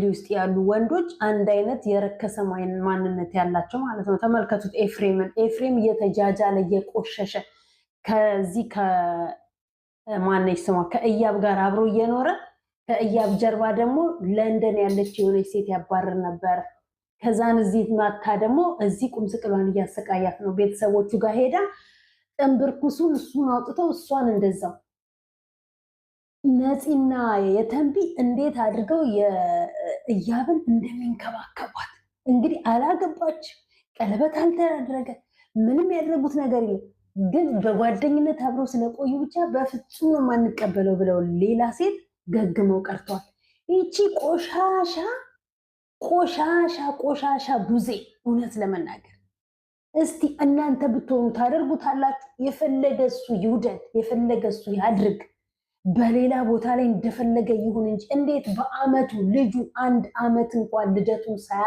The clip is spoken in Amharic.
ውስጥ ያሉ ወንዶች አንድ አይነት የረከሰ ማንነት ያላቸው ማለት ነው። ተመልከቱት ኤፍሬምን። ኤፍሬም እየተጃጃለ እየቆሸሸ ከዚህ ከማነች ስሟ ከእያብ ጋር አብሮ እየኖረ ከእያብ ጀርባ ደግሞ ለንደን ያለች የሆነች ሴት ያባርር ነበረ። ከዛን እዚህ ማታ ደግሞ እዚህ ቁምስቅሏን እያሰቃያት ነው። ቤተሰቦቹ ጋር ሄዳ ጥንብርኩሱን እሱን አውጥተው እሷን እንደዛው ነፂና የተንቢ እንዴት አድርገው የእያብን እንደሚንከባከቧት እንግዲህ አላገባች፣ ቀለበት አልተደረገ፣ ምንም ያደረጉት ነገር የለም። ግን በጓደኝነት አብረው ስለቆዩ ብቻ በፍጹም የማንቀበለው ብለው ሌላ ሴት ገግመው ቀርተዋል። ይቺ ቆሻሻ ቆሻሻ ቆሻሻ ቡዜ እውነት ለመናገር እስቲ እናንተ ብትሆኑ ታደርጉታላችሁ? የፈለገ እሱ ይውደድ፣ የፈለገ እሱ ያድርግ፣ በሌላ ቦታ ላይ እንደፈለገ ይሁን እንጂ እንዴት በአመቱ ልጁ 1 አመት እንኳን ልደቱን ሳያ